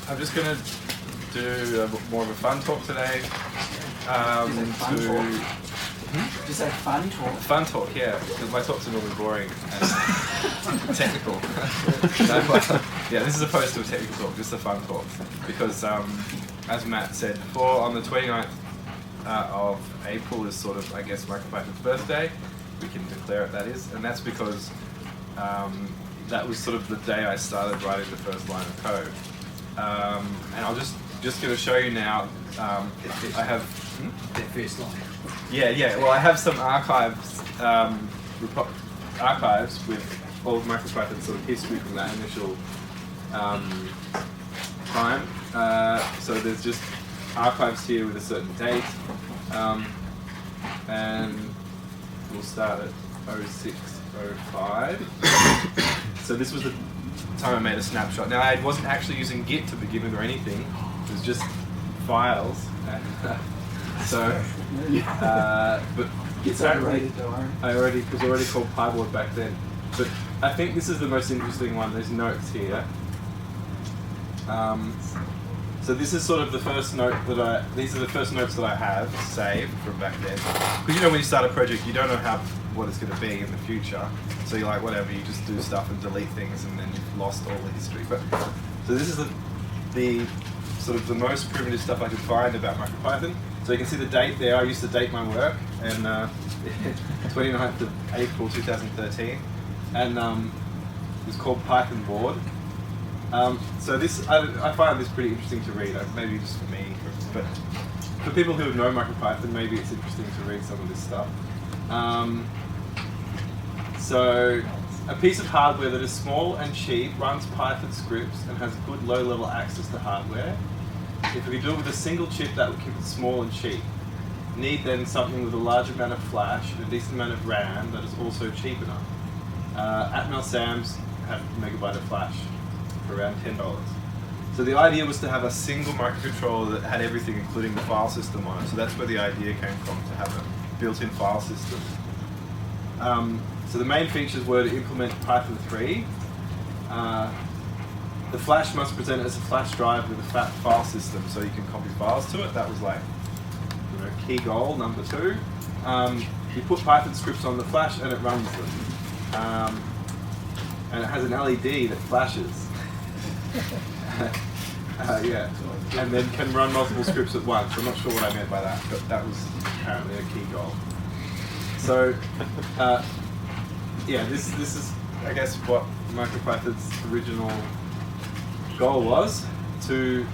I'm just going to do more of a fun talk today. Fun talk? Just say fun talk? Fun talk, yeah, because my talks are normally boring and technical. Yeah, this is opposed to a technical talk, just a fun talk. Because, as Matt said before, on the 29th of April is sort of, I guess, MicroPython's birthday. We can declare it that is, and that's because that was sort of the day I started writing the first line of code. And I'll just going to show you now. I have That first line. Yeah. Well, I have some archives with all of MicroPython sort of history from that initial time. So there's just archives here with a certain date, and we'll start at 0605. So this was the time I made a snapshot. Now I wasn't actually using Git to begin with or anything. It was just files. So, but It's overrated, though. it was already called PyBoard back then. But I think this is the most interesting one. There's notes here. So this is sort of the first note that these are the first notes that I have saved from back then. Because when you start a project, you don't know what it's going to be in the future. So you're like, whatever, you just do stuff and delete things, and then you've lost all the history. But so this is the sort of the most primitive stuff I could find about MicroPython. So you can see the date there. I used to date my work, and 29th of April 2013, and it was called Python Board. So this, I find this pretty interesting to read, maybe just for me, but for people who know MicroPython, maybe it's interesting to read some of this stuff. So a piece of hardware that is small and cheap runs Python scripts and has good low-level access to hardware. If we do it with a single chip, that would keep it small and cheap. Need then something with a large amount of flash and a decent amount of RAM that is also cheap enough. Atmel SAMs have a megabyte of flash for around $10. So the idea was to have a single microcontroller that had everything, including the file system on it. So that's where the idea came from, to have a built-in file system. So the main features were to implement Python 3. The flash must present as a flash drive with a fat file system, so you can copy files to it. That was like, key goal number 2. You put Python scripts on the flash and it runs them. And it has an LED that flashes. Yeah, and then can run multiple scripts at once. I'm not sure what I meant by that, but that was apparently a key goal. So, yeah, this is, I guess, what MicroPython's original goal was, to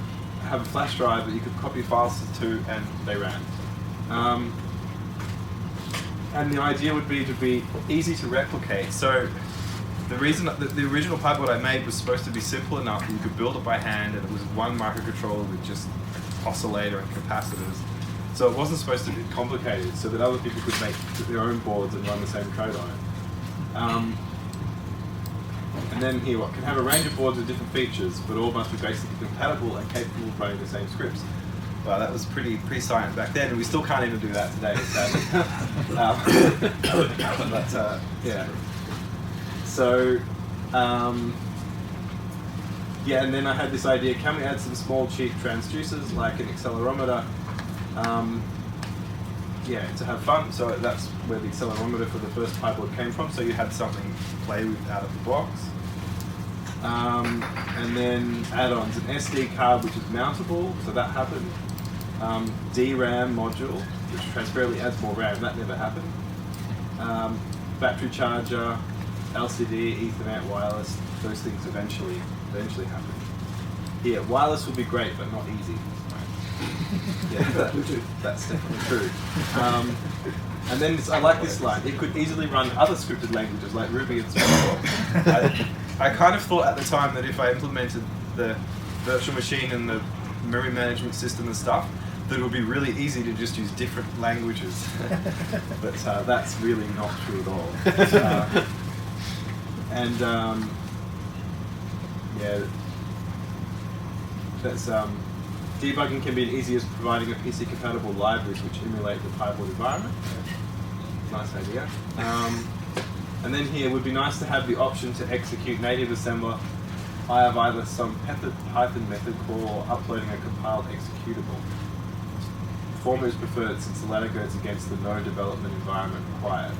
have a flash drive that you could copy files to, and they ran. And the idea would be to be easy to replicate. So the reason that the original PyBoard I made was supposed to be simple enough that you could build it by hand, and it was one microcontroller with just oscillator and capacitors. So it wasn't supposed to be complicated, so that other people could make their own boards and run the same code on it. And then here, can have a range of boards with different features, but all must be basically compatible and capable of running the same scripts. Well, that was pretty science back then, and we still can't even do that today, sadly. Yeah. So, yeah, and then I had this idea, can we add some small cheap transducers, like an accelerometer, yeah, to have fun. So that's where the accelerometer for the first PyBoard came from, so you had something to play with out of the box. And then add-ons, an SD card which is mountable, so that happened. DRAM module, which transparently adds more RAM, that never happened. Battery charger, LCD, Ethernet, wireless, those things eventually happened. Yeah, wireless would be great, but not easy. Yeah, that's definitely true. And then I like this line, it could easily run other scripted languages like Ruby and Swift. I kind of thought at the time that if I implemented the virtual machine and the memory management system and stuff, that it would be really easy to just use different languages. But that's really not true at all. Yeah, that's debugging can be as easy as providing a PC-compatible libraries which emulate the PyBoard environment. Nice idea. And then here, it would be nice to have the option to execute native assembler I have either some Python method call or uploading a compiled executable. The former is preferred since the latter goes against the no development environment required.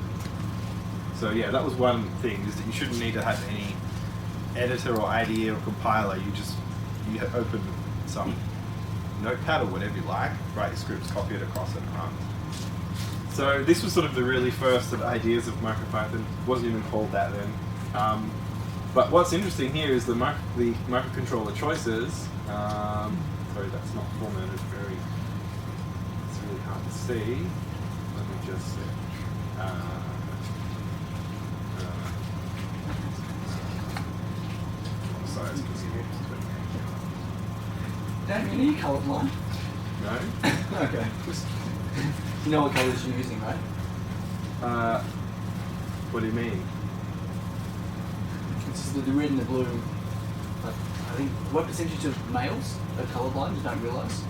So yeah, that was one thing, is that you shouldn't need to have any editor or IDE or compiler. You open some notepad or whatever you like, write your scripts, copy it across and run. So this was sort of the really first of ideas of MicroPython. It wasn't even called that then. But what's interesting here is the microcontroller choices. Sorry, that's not formatted very. It's really hard to see. Let me just see. Sorry, it's confusing. Damien, are you colourblind? No. Okay. You know what colours you're using, right? What do you mean? It's just the red and the blue. Like, I think, what percentage of males are colourblind? You don't realise?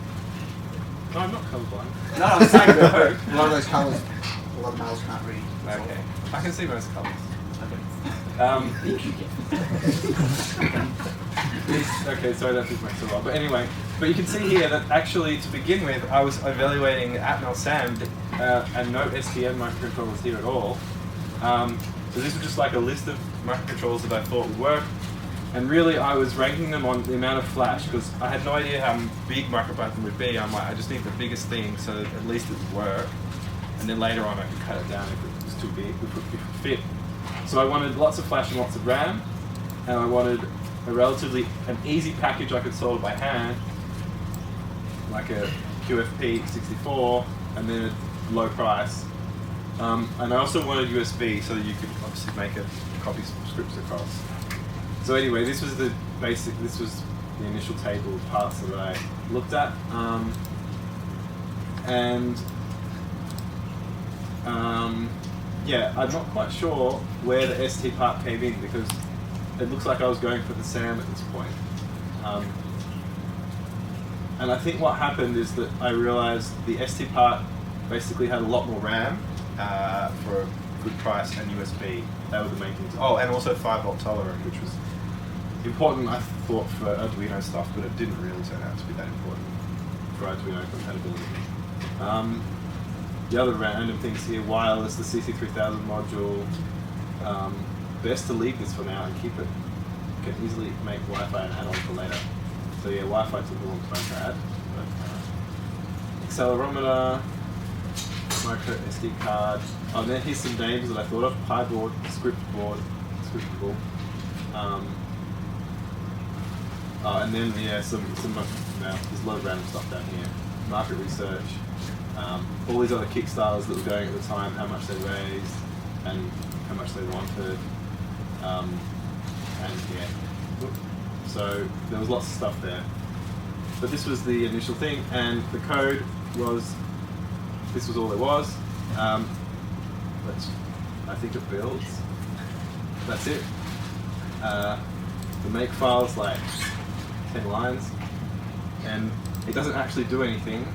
No, I'm not colourblind. No, I'm saying a lot of those colours, a lot of males can't read. Okay. I can see most colours. Okay. Okay, sorry that took me so well. But anyway, but you can see here that actually, to begin with, I was evaluating Atmel SAM and no STM microcontrollers here at all. So this was just like a list of microcontrollers that I thought would work. And really, I was ranking them on the amount of flash, because I had no idea how big MicroPython would be. I'm like, I just need the biggest thing so that at least it would work. And then later on, I could cut it down if it was too big, if it would fit. So I wanted lots of flash and lots of RAM, and I wanted an easy package I could solve by hand, like a QFP 64, and then a low price. And I also wanted USB so that you could obviously make it, copy some scripts across. So anyway, this was the initial table of parts that I looked at. Yeah, I'm not quite sure where the ST part came in, because it looks like I was going for the SAM at this point. And I think what happened is that I realized the ST part basically had a lot more RAM for a good price, and USB. They were the main things. Oh, and also 5-volt tolerant, which was important, I thought, for Arduino stuff, but it didn't really turn out to be that important for Arduino compatibility. The other random things here, wireless, the CC3000 module. Best to leave this for now and keep it. Can easily make Wi-Fi an add-on for later. So yeah, Wi-Fi took a long time to add. But, accelerometer, micro SD card. Oh, and then here's some names that I thought of: Pi board, script board, scriptable. Oh, and then yeah, there's a lot of random stuff down here. Market research. All these other Kickstarters that were going at the time, how much they raised, and how much they wanted, and yeah. So there was lots of stuff there. But this was the initial thing, and the code was, this was all there was. I think it builds. That's it. The make file's like 10 lines, and it doesn't actually do anything.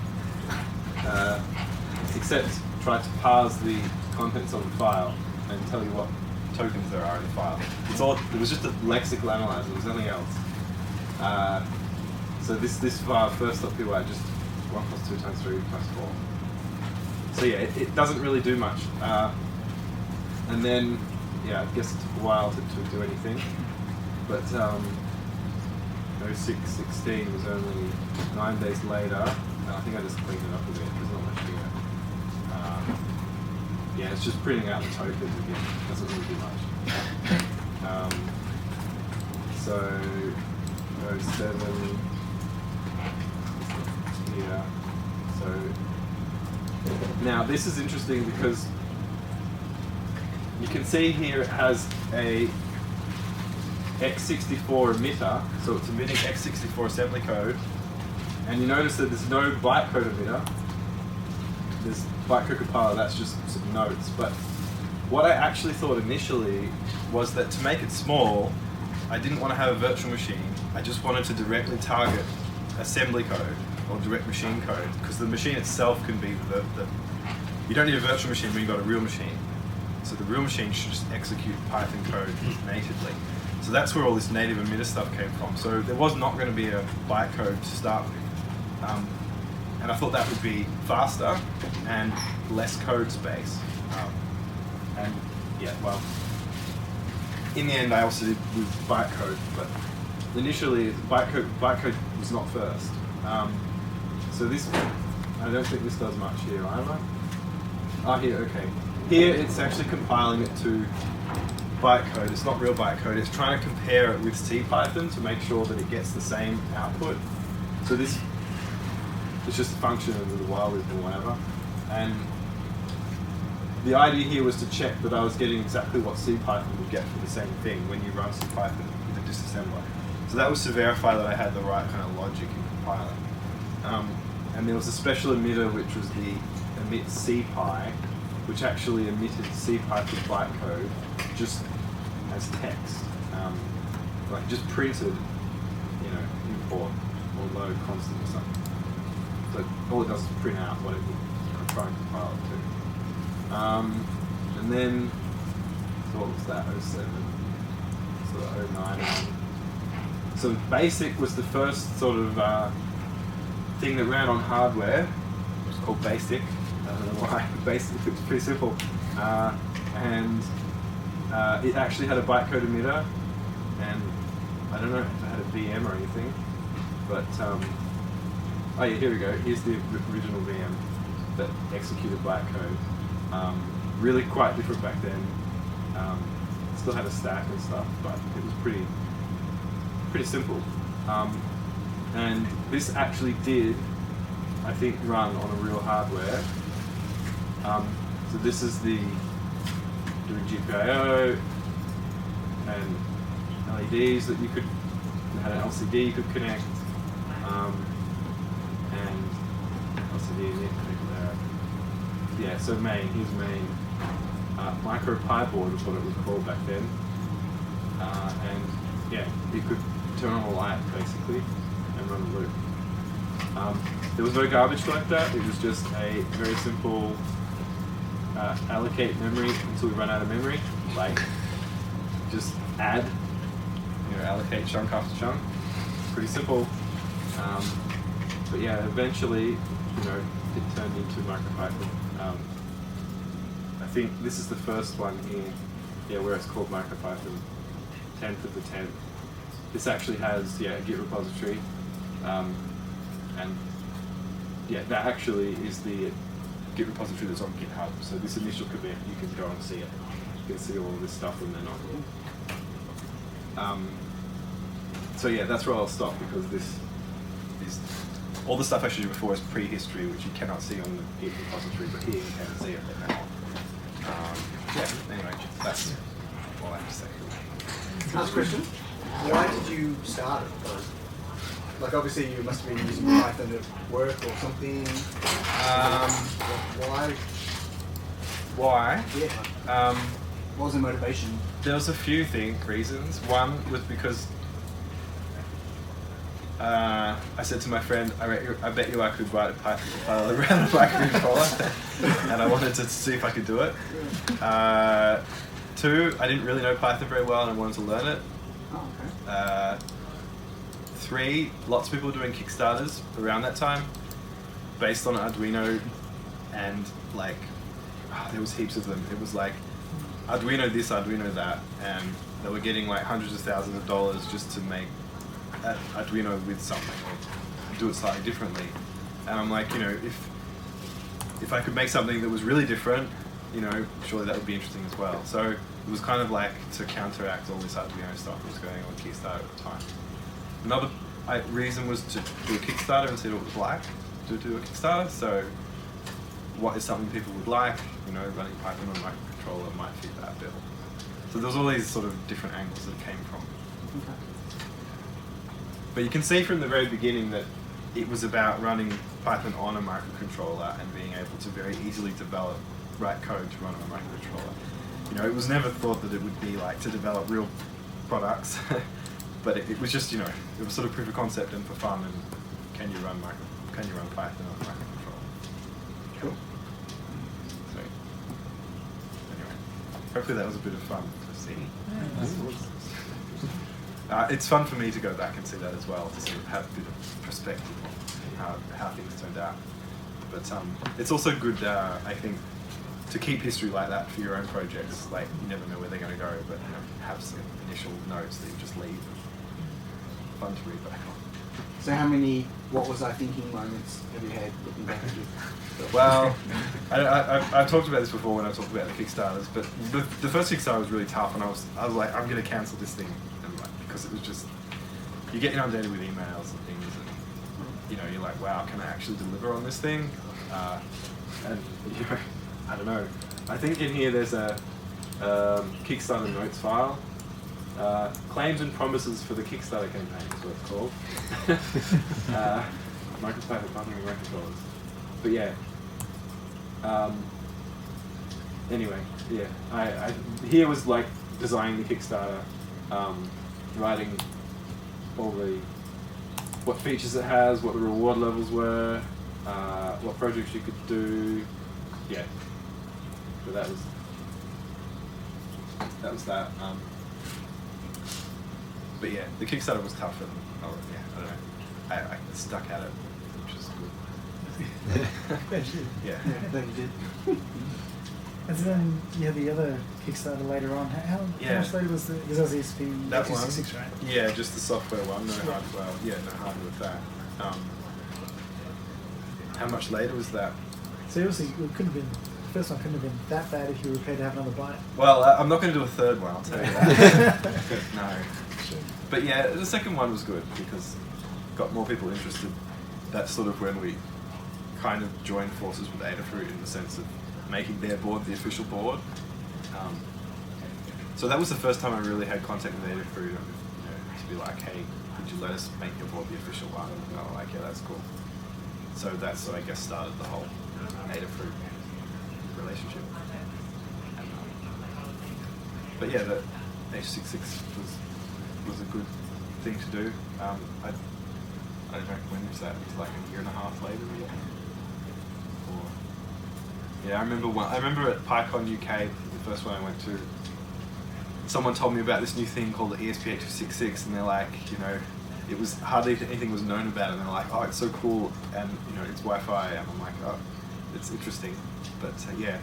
Except try to parse the contents of the file and tell you what tokens there are in the file. It was just a lexical analyzer, there was nothing else. So this file, first.py, just 1 + 2 × 3 + 4. So yeah, it doesn't really do much. And then, yeah, I guess it took a while to do anything. But 06/16 was only 9 days later. I think I just cleaned it up a bit. There's not much here. Yeah, it's just printing out the tokens again. Doesn't really do much. So 07 here. So now this is interesting because you can see here it has a x64 emitter, so it's emitting x64 assembly code. And you notice that there's no bytecode emitter. There's bytecode compiler, that's just some notes. But what I actually thought initially was that to make it small, I didn't want to have a virtual machine. I just wanted to directly target assembly code or direct machine code, because the machine itself can be you don't need a virtual machine when you've got a real machine. So the real machine should just execute Python code natively. So that's where all this native emitter stuff came from. So there was not going to be a bytecode to start with. And I thought that would be faster and less code space. And yeah, well, in the end I also did with bytecode, but initially bytecode was not first. So this, I don't think this does much here either. Oh, here, okay. Here it's actually compiling it to bytecode. It's not real bytecode. It's trying to compare it with CPython to make sure that it gets the same output. So this is just a function of the while loop or whatever. And the idea here was to check that I was getting exactly what CPython would get for the same thing when you run CPython with a disassembler. So that was to verify that I had the right kind of logic in compiling. And there was a special emitter which was the emit CPy, which actually emitted CPython bytecode just as text. Like just printed, import or load constant or something. So all it does is print out what it would try and compile it to. And then, so what was that, 07, so the 09 one. So BASIC was the first sort of thing that ran on hardware. It was called BASIC. I don't know why. BASIC, it was pretty simple. And it actually had a bytecode emitter, and I don't know if it had a VM or anything, but oh yeah, here we go. Here's the original VM that executed bytecode. Really quite different back then. Still had a stack and stuff, but it was pretty simple. And this actually did, I think, run on a real hardware. So this is the doing GPIO and LEDs that you had an LCD you could connect, and LCD and connect there. Yeah, so here's main. MicroPython board was what it was called back then. And yeah, you could turn on a light basically and run a loop. There was no garbage collector, it was just a very simple allocate memory until we run out of memory. Like just add, allocate chunk after chunk. Pretty simple. But yeah, eventually, it turned into MicroPython. I think this is the first one here, where it's called MicroPython 10th of the 10th. This actually has, a Git repository, and that actually is the Git repository that's on GitHub. So this initial commit, you can go and see it. You can see all of this stuff in there now. So yeah, that's where I'll stop, because this is all the stuff I showed you before is prehistory, which you cannot see on the Git repository, but here you can see it now. Anyway, that's all I have to say. Last question. Why did you start it? Like, obviously you must have been using Python at work or something. Why? Why? Yeah. What was the motivation? There was a few reasons. One was because I said to my friend, I bet you I could write a Python compiler around a microcontroller, and I wanted to see if I could do it. 2, I didn't really know Python very well and I wanted to learn it. Oh, okay. 3, lots of people were doing Kickstarters around that time, based on Arduino, and there was heaps of them. It was like Arduino this, Arduino that, and they were getting like hundreds of thousands of dollars just to make Arduino with something or do it slightly differently. And I'm like, if I could make something that was really different, surely that would be interesting as well. So it was kind of like to counteract all this Arduino stuff that was going on Kickstarter at the time. Another reason was to do a Kickstarter and see what it was like to do a Kickstarter. So what is something people would like, running Python on a microcontroller might fit that bill. So there was all these sort of different angles that it came from. Okay. But you can see from the very beginning that it was about running Python on a microcontroller and being able to very easily write code to run on a microcontroller. It was never thought that it would be like to develop real products, but it was just, it was sort of proof of concept and for fun, and can you run Python on a microcontroller? Cool. So, anyway, hopefully that was a bit of fun to see. Yeah, It's fun for me to go back and see that as well, to sort of have a bit of perspective on how things turned out. But it's also good, I think, to keep history like that for your own projects. Like, you never know where they're going to go, but have some initial notes that you just leave. Fun to read back on. So how many what was I thinking moments have you had looking back at you? Well, I've talked about this before when I talked about the Kickstarters, but the first Kickstarter was really tough, and I was like, I'm going to cancel this thing, and because it was just, you get inundated with emails and things, and you're like, wow, can I actually deliver on this thing? And I don't know. I think in here there's a Kickstarter notes file. Claims and promises for the Kickstarter campaign is what it's called. MicroPython partnering microcontrollers. But yeah. Anyway, yeah. I here was like designing the Kickstarter, writing all what features it has, what the reward levels were, what projects you could do. Yeah. So that was that. But yeah, the Kickstarter was tough, and I don't know. I stuck at it, which is good. Yeah. That you did. And then you had the other Kickstarter later on. How much later was because that was ESP that 266, one, right? Yeah, just the software one, no hardware. Yeah, no hardware with that. How much later was that? So obviously it couldn't have been. The first one couldn't have been that bad if you were prepared to have another bite. Well, I'm not going to do a third one, I'll tell you that. No. Sure. But yeah, the second one was good because got more people interested. That's sort of when we kind of joined forces with Adafruit in the sense of making their board the official board. So that was the first time I really had contact with Adafruit, to be like, hey, could you let us make your board the official one? And they were like, yeah, that's cool. So that's, I guess, started the whole Adafruit relationship. But yeah, the H66 was a good thing to do. I don't know, when was that? It was like a year and a half later, maybe? Or, yeah, I remember at PyCon UK, the first one I went to, someone told me about this new thing called the ESP8266, and they're like, it was hardly anything was known about it, and they're like, oh, it's so cool, and it's Wi-Fi, and I'm like, oh, it's interesting. But yeah,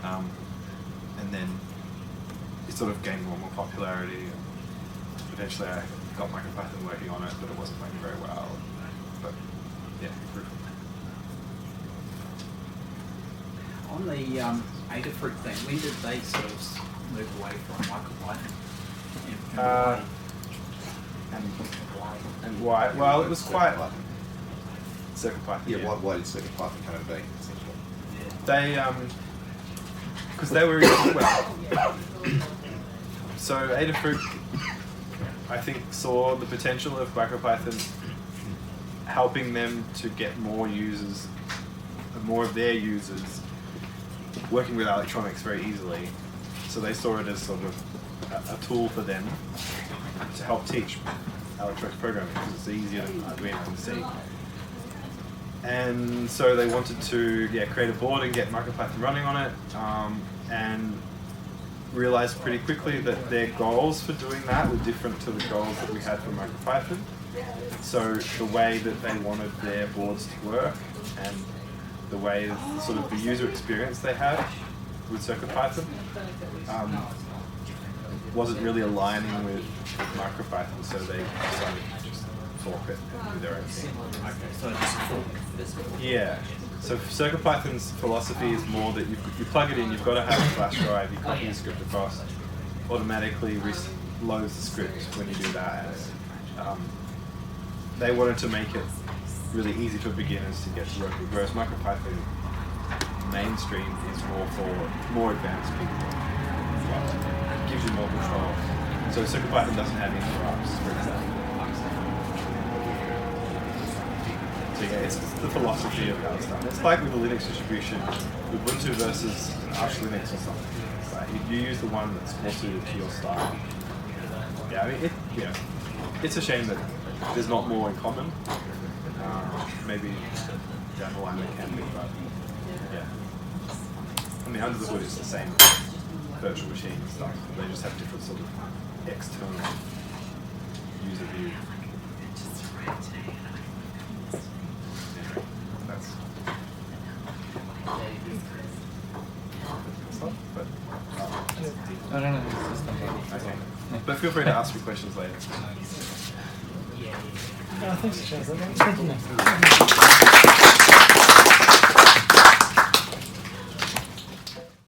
and then it sort of gained more and more popularity, and eventually I got MicroPython working on it, but it wasn't working very well. But yeah, it grew from there. On the Adafruit thing, when did they sort of move away from MicroPython? And why? Well, it was quite CircuitPython. Yeah, why did CircuitPython come into being? They because they were well. So Adafruit, I think, saw the potential of MicroPython helping them to get more users, more of their users, working with electronics very easily. So they saw it as sort of a tool for them to help teach electronics programming because it's easier to read and see. And so they wanted to create a board and get MicroPython running on it, and realized pretty quickly that their goals for doing that were different to the goals that we had for MicroPython. So the way that they wanted their boards to work and the way, sort of the user experience they had with CircuitPython wasn't really aligning with MicroPython, so they decided to just fork it and do their own thing. Okay, so it's just fork this. Yeah. So CircuitPython's philosophy is more that you plug it in, you've got to have a flash drive, you copy the script across, automatically loads the script when you do that. They wanted to make it really easy for beginners to get to work with, whereas MicroPython mainstream is more for more advanced people. It gives you more control. So CircuitPython doesn't have interrupts, for example. So yeah, it's the philosophy of how it's done. It's like with the Linux distribution, Ubuntu versus Arch Linux or something. Right? You use the one that's more suited to your style. Yeah, I mean, it's a shame that there's not more in common. Maybe down the line there can be, but yeah. I mean, under the hood it's the same virtual machine and stuff. They just have different sort of external user view. That's stuff, but I don't know the system. okay. But feel free to ask me questions later. Thanks, Charles. Thank you.